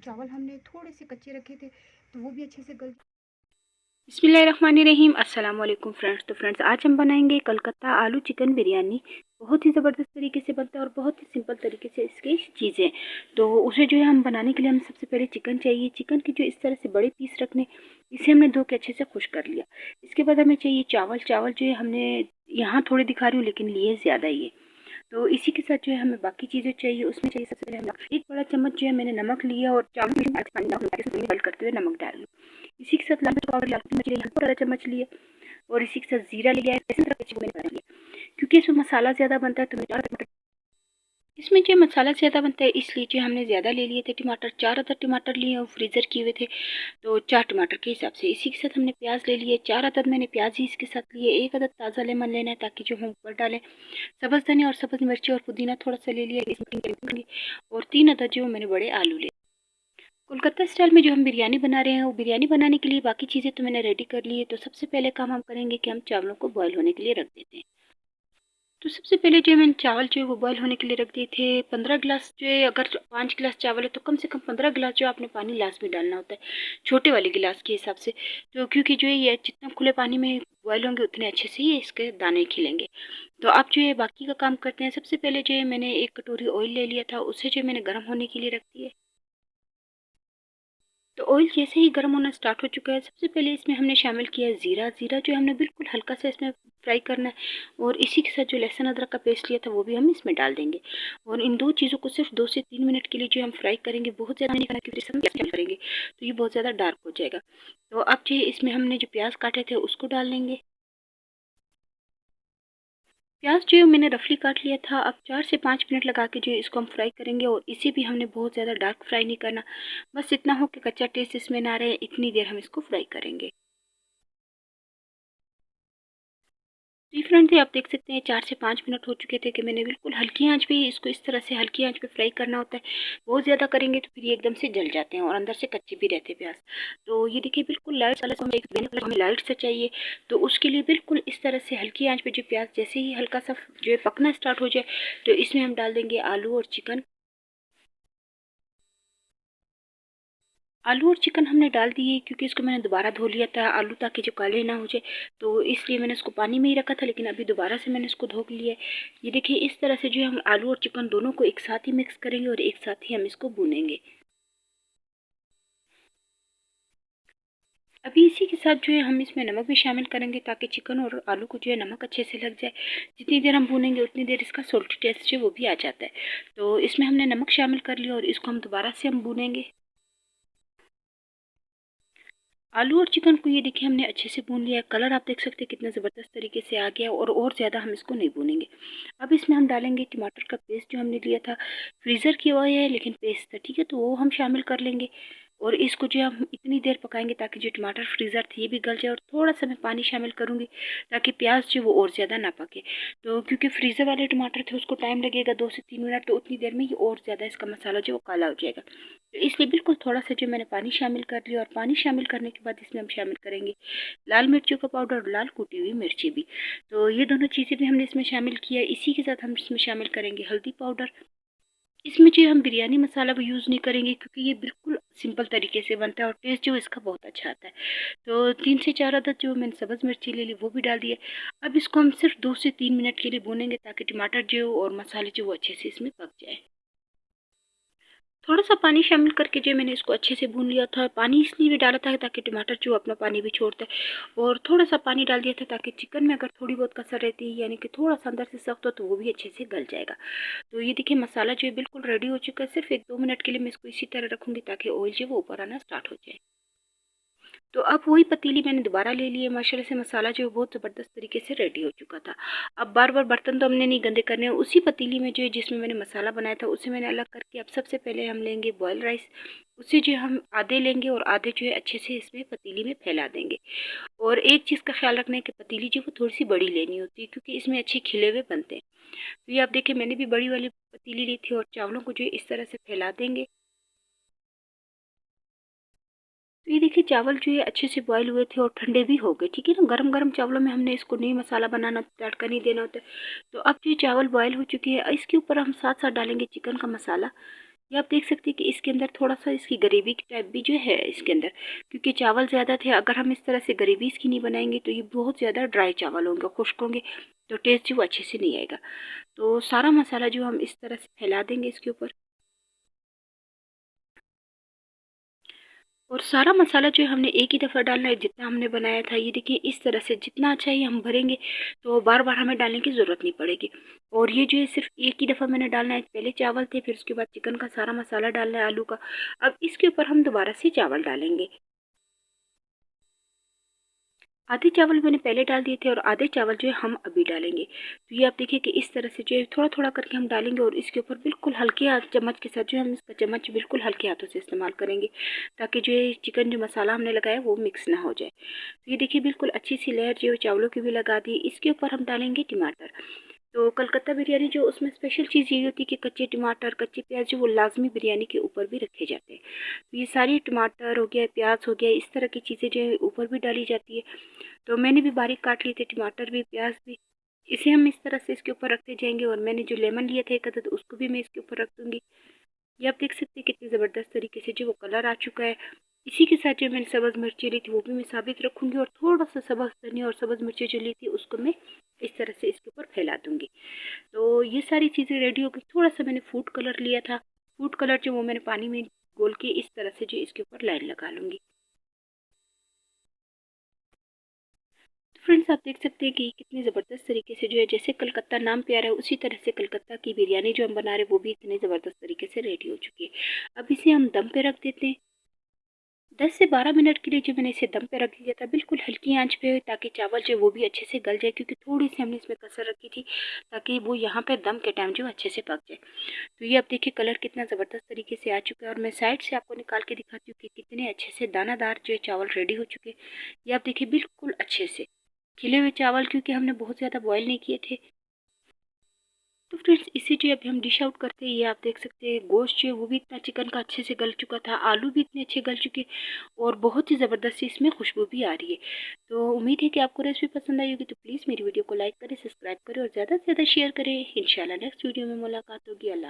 चावल हमने थोड़े से कच्चे रखे थे तो वो भी अच्छे से गल। बिस्मिल्लाहिर्रहमानिर्रहीम अस्सलाम वालेकुम फ्रेंड्स। तो फ्रेंड्स आज हम बनाएंगे कलकत्ता आलू चिकन बिरयानी। बहुत ही ज़बरदस्त तरीके से बनता है और बहुत ही सिंपल तरीके से इसकी चीज़ें। तो उसे जो है हम बनाने के लिए हमें सबसे पहले चिकन चाहिए। चिकन की जो इस तरह से बड़े पीस रखने, इसे हमने धो के अच्छे से खुश कर लिया। इसके बाद हमें चाहिए चावल। चावल जो है हमने यहाँ थोड़े दिखा रही हूँ लेकिन लिए ज़्यादा ही है। तो इसी के साथ जो है हमें बाकी चीज़ें चाहिए। उसमें चाहिए सबसे पहले हम एक बड़ा चम्मच जो है मैंने नमक लिया और चावल में पानी बॉइल करते हुए नमक डाल दिया। इसी के साथ लाल मिर्च पाउडर, लाल मिर्च लिया हल्का चम्मच लिए और इसी के साथ जीरा लिया है। इसी तरह से मैंने बना लिया क्योंकि इसमें मसाला ज़्यादा बनता है। तो मैं इसमें जो मसाला ज़्यादा बनता है इसलिए जो हमने ज़्यादा ले लिए थे टमाटर। 4 अदद टमाटर लिए और फ्रीज़र किए हुए थे, तो 4 टमाटर के हिसाब से। इसी के साथ हमने प्याज ले लिए, 4 अदद मैंने प्याज ही इसके साथ लिए। 1 अदद ताज़ा लेमन लेना है ताकि जो हम ऊपर डालें। सब्ज़ धनिया और सब्ज़ मिर्ची और पुदीना थोड़ा सा ले लिया और 3 अदद जो मैंने बड़े आलू लिए। कोलकाता स्टाइल में जो हम बिरयानी बना रहे हैं, वो बिरयानी बनाने के लिए बाकी चीज़ें तो मैंने रेडी कर ली है। तो सबसे पहले काम हम करेंगे कि हम चावलों को बॉयल होने के लिए रख देते हैं। तो सबसे पहले जो मैंने चावल जो है वो बॉयल होने के लिए रख दिए थे। 15 गिलास जो है, अगर 5 गिलास चावल है तो कम से कम 15 गिलास जो आपने पानी लास्ट में डालना होता है, छोटे वाले गिलास के हिसाब से। तो क्योंकि जो है ये जितना खुले पानी में बॉयल होंगे उतने अच्छे से ये इसके दाने खिलेंगे। तो अब जो है बाकी का काम करते हैं। सबसे पहले जो है मैंने 1 कटोरी ऑयल ले लिया था, उसे जो मैंने गर्म होने के लिए रख दिया। तो ऑयल जैसे ही गर्म होना स्टार्ट हो चुका है, सबसे पहले इसमें हमने शामिल किया है ज़ीरा। ज़ीरा जो हमने बिल्कुल हल्का सा इसमें फ्राई करना है और इसी के साथ जो लहसुन अदरक का पेस्ट लिया था वो भी हम इसमें डाल देंगे। और इन दो चीज़ों को सिर्फ 2 से 3 मिनट के लिए जो हम फ्राई करेंगे, बहुत ज़्यादा नहीं करना क्योंकि हम करेंगे तो ये बहुत ज़्यादा डार्क हो जाएगा। तो अब जो है इसमें हमने जो प्याज काटे थे उसको डाल लेंगे। प्याज जो है मैंने रफली काट लिया था। अब 4 से 5 मिनट लगा के जो है इसको हम फ्राई करेंगे और इसे भी हमने बहुत ज़्यादा डार्क फ्राई नहीं करना, बस इतना हो कि कच्चा टेस्ट इसमें ना रहे, इतनी देर हम इसको फ्राई करेंगे। जी फ्रेंड, आप देख सकते हैं 4 से 5 मिनट हो चुके थे कि मैंने बिल्कुल हल्की आंच पे इसको इस तरह से हल्की आंच पे फ्राई करना होता है। बहुत ज़्यादा करेंगे तो फिर ये एकदम से जल जाते हैं और अंदर से कच्चे भी रहते हैं प्याज। तो ये देखिए बिल्कुल लाइट वाला हमें लाइट से चाहिए। तो उसके लिए बिल्कुल इस तरह से हल्की आंच पे जो प्याज जैसे ही हल्का सा जो है पकना स्टार्ट हो जाए, तो इसमें हम डाल देंगे आलू और चिकन। आलू और चिकन हमने डाल दिए क्योंकि इसको मैंने दोबारा धो लिया था आलू, ताकि जो काले ना हो जाए, तो इसलिए मैंने इसको पानी में ही रखा था, लेकिन अभी दोबारा से मैंने इसको धो लिया है। ये देखिए इस तरह से जो है हम आलू और चिकन दोनों को एक साथ ही मिक्स करेंगे और एक साथ ही हम इसको भूनेंगे। अभी इसी के साथ जो है हम इसमें नमक भी शामिल करेंगे ताकि चिकन और आलू को जो है नमक अच्छे से लग जाए। जितनी देर हम भूनेंगे उतनी देर इसका सोल्टी टेस्ट जो है वो भी आ जाता है। तो इसमें हमने नमक शामिल कर लिया और इसको हम दोबारा से हम भूनेंगे। आलू और चिकन को ये देखिए हमने अच्छे से भून लिया है। कलर आप देख सकते हैं कितना ज़बरदस्त तरीके से आ गया और ज़्यादा हम इसको नहीं भूनेंगे। अब इसमें हम डालेंगे टमाटर का पेस्ट जो हमने लिया था, फ्रीज़र किया हुआ है लेकिन पेस्ट था, ठीक है, तो वो हम शामिल कर लेंगे। और इसको जो है हम इतनी देर पकाएंगे ताकि जो टमाटर फ्रीज़र थे ये भी गल जाए। और थोड़ा सा मैं पानी शामिल करूँगी ताकि प्याज जो वो और ज़्यादा ना पके। तो क्योंकि फ्रीज़र वाले टमाटर थे उसको टाइम लगेगा 2 से 3 मिनट, तो उतनी देर में ही और ज़्यादा इसका मसाला जो वो काला हो जाएगा। तो इसलिए बिल्कुल थोड़ा सा जो मैंने पानी शामिल कर लिया और पानी शामिल करने के बाद इसमें हम शामिल करेंगे लाल मिर्चों का पाउडर और लाल कुटी हुई मिर्ची भी। तो ये दोनों चीज़ें भी हमने इसमें शामिल किया। इसी के साथ हम इसमें शामिल करेंगे हल्दी पाउडर। इसमें जो हम बिरयानी मसाला भी यूज़ नहीं करेंगे क्योंकि ये बिल्कुल सिंपल तरीके से बनता है और टेस्ट जो इसका बहुत अच्छा आता है। तो 3 से 4 अदद जो मैंने सब्ज़ मिर्ची ले ली वो भी डाल दिए। अब इसको हम सिर्फ 2 से 3 मिनट के लिए भूनेंगे ताकि टमाटर जो और मसाले जो वो अच्छे से इसमें पक जाए। थोड़ा सा पानी शामिल करके जो मैंने इसको अच्छे से भून लिया था। पानी इसलिए भी डाला था ताकि टमाटर जो अपना पानी भी छोड़ता है, और थोड़ा सा पानी डाल दिया था ताकि चिकन में अगर थोड़ी बहुत कसर रहती है, यानी कि थोड़ा सा अंदर से सख्त हो, तो वो भी अच्छे से गल जाएगा। तो ये देखिए मसाला जो है बिल्कुल रेडी हो चुका है। सिर्फ 1-2 मिनट के लिए मैं इसको इसी तरह रखूँगी ताकि ऑयल जो है वो ऊपर आना स्टार्ट हो जाए। तो अब वही पतीली मैंने दोबारा ले ली है। माशाल्लाह से मसाला जो है बहुत ज़बरदस्त तरीके से रेडी हो चुका था। अब बार बार बर्तन तो हमने नहीं गंदे करने हैं। उसी पतीली में जो है जिसमें मैंने मसाला बनाया था उसे मैंने अलग करके अब सबसे पहले हम लेंगे बॉयल राइस। उसे जो है हम आधे लेंगे और आधे जो है अच्छे से इसमें पतीली में फैला देंगे। और एक चीज़ का ख्याल रखना है कि पतीली जो है वो थोड़ी सी बड़ी लेनी होती है क्योंकि इसमें अच्छे खिले हुए बनते हैं। तो ये आप देखिए मैंने भी बड़ी वाली पतीली ली थी और चावलों को जो है इस तरह से फैला देंगे। तो ये देखिए चावल जो है अच्छे से बॉईल हुए थे और ठंडे भी हो गए, ठीक है ना। गरम गरम चावलों में हमने इसको नहीं मसाला बनाना, तड़का नहीं देना होता है। तो अब जो चावल बॉईल हो चुके हैं इसके ऊपर हम साथ साथ डालेंगे चिकन का मसाला। ये आप देख सकते हैं कि इसके अंदर थोड़ा सा इसकी ग्रेवी टाइप भी जो है इसके अंदर, क्योंकि चावल ज़्यादा थे। अगर हम इस तरह से ग्रेवी इसकी नहीं बनाएंगे तो ये बहुत ज़्यादा ड्राई चावल होंगे, खुश्क होंगे, तो टेस्ट जो वो अच्छे से नहीं आएगा। तो सारा मसाला जो हम इस तरह से फैला देंगे इसके ऊपर, और सारा मसाला जो है हमने एक ही दफ़ा डालना है, जितना हमने बनाया था। ये देखिए इस तरह से जितना अच्छा ही हम भरेंगे तो बार बार हमें डालने की ज़रूरत नहीं पड़ेगी। और ये जो है सिर्फ एक ही दफ़ा मैंने डालना है। पहले चावल थे, फिर उसके बाद चिकन का सारा मसाला डालना है, आलू का। अब इसके ऊपर हम दोबारा से चावल डालेंगे। आधे चावल मैंने पहले डाल दिए थे और आधे चावल जो है हम अभी डालेंगे। तो ये आप देखिए कि इस तरह से जो है थोड़ा थोड़ा करके हम डालेंगे, और इसके ऊपर बिल्कुल हल्के हाथ चम्मच के साथ जो है हम इसका चम्मच बिल्कुल हल्के हाथों से इस्तेमाल करेंगे, ताकि जो है चिकन जो मसाला हमने लगाया वो मिक्स ना हो जाए। तो ये देखिए बिल्कुल अच्छी सी लेयर जो है चावलों की भी लगा दी। इसके ऊपर हम डालेंगे टमाटर। तो कलकत्ता बिरयानी जो उसमें स्पेशल चीज़ ये होती है कि कच्चे टमाटर, कच्चे प्याज जो वो लाजमी बिरयानी के ऊपर भी रखे जाते हैं। तो ये सारी टमाटर हो गया, प्याज हो गया, इस तरह की चीज़ें जो है ऊपर भी डाली जाती है। तो मैंने भी बारीक काट लिए थे टमाटर भी, प्याज भी। इसे हम इस तरह से इसके ऊपर रखते जाएंगे, और मैंने जो लेमन लिया था एक अदद, उसको भी मैं इसके ऊपर रख दूँगी। ये आप देख सकते हैं कितनी ज़बरदस्त तरीके से जो वो कलर आ चुका है। इसी के साथ जो मैंने सब्ज़ मिर्ची ली थी वो भी मैं साबित रखूँगी, और थोड़ा सा सब्ज़ धनिया और सब्ज़ मिर्ची जो ली थी उसको मैं इस तरह से इसके ऊपर फैला दूँगी। तो ये सारी चीज़ें रेडी हो गई। थोड़ा सा मैंने फूड कलर लिया था, फूड कलर जो वो मैंने पानी में घोल के इस तरह से जो इसके ऊपर लाइन लगा लूँगी। तो फ्रेंड्स आप देख सकते हैं कि कितनी ज़बरदस्त तरीके से जो है, जैसे कलकत्ता नाम प्यारा है उसी तरह से कलकत्ता की बिरयानी जो हम बना रहे हैं वो भी इतनी ज़बरदस्त तरीके से रेडी हो चुकी है। अब इसे हम दम पे रख देते हैं। 10 से 12 मिनट के लिए जो मैंने इसे दम पे रख दिया था, बिल्कुल हल्की आंच पे, ताकि चावल जो है वो भी अच्छे से गल जाए, क्योंकि थोड़ी सी हमने इसमें कसर रखी थी ताकि वो यहाँ पे दम के टाइम जो अच्छे से पक जाए। तो ये अब देखिए कलर कितना ज़बरदस्त तरीके से आ चुका है, और मैं साइड से आपको निकाल के दिखाती हूँ कि कितने अच्छे से दानादार जो है चावल रेडी हो चुके हैं। ये आप देखिए बिल्कुल अच्छे से खिले हुए चावल, क्योंकि हमने बहुत ज़्यादा बॉयल नहीं किए थे। तो फ्रेंड्स इसे जो अभी हम डिश आउट करते हैं, ये आप देख सकते हैं गोश्त जो है वो भी इतना चिकन का अच्छे से गल चुका था, आलू भी इतने अच्छे गल चुके, और बहुत ही ज़बरदस्ती इसमें खुशबू भी आ रही है। तो उम्मीद है कि आपको रेसिपी पसंद आई होगी। तो प्लीज़ मेरी वीडियो को लाइक करें, सब्सक्राइब करें और ज़्यादा से ज़्यादा शेयर करें। इंशाल्लाह नेक्स्ट वीडियो में मुलाकात होगी। अल्लाह।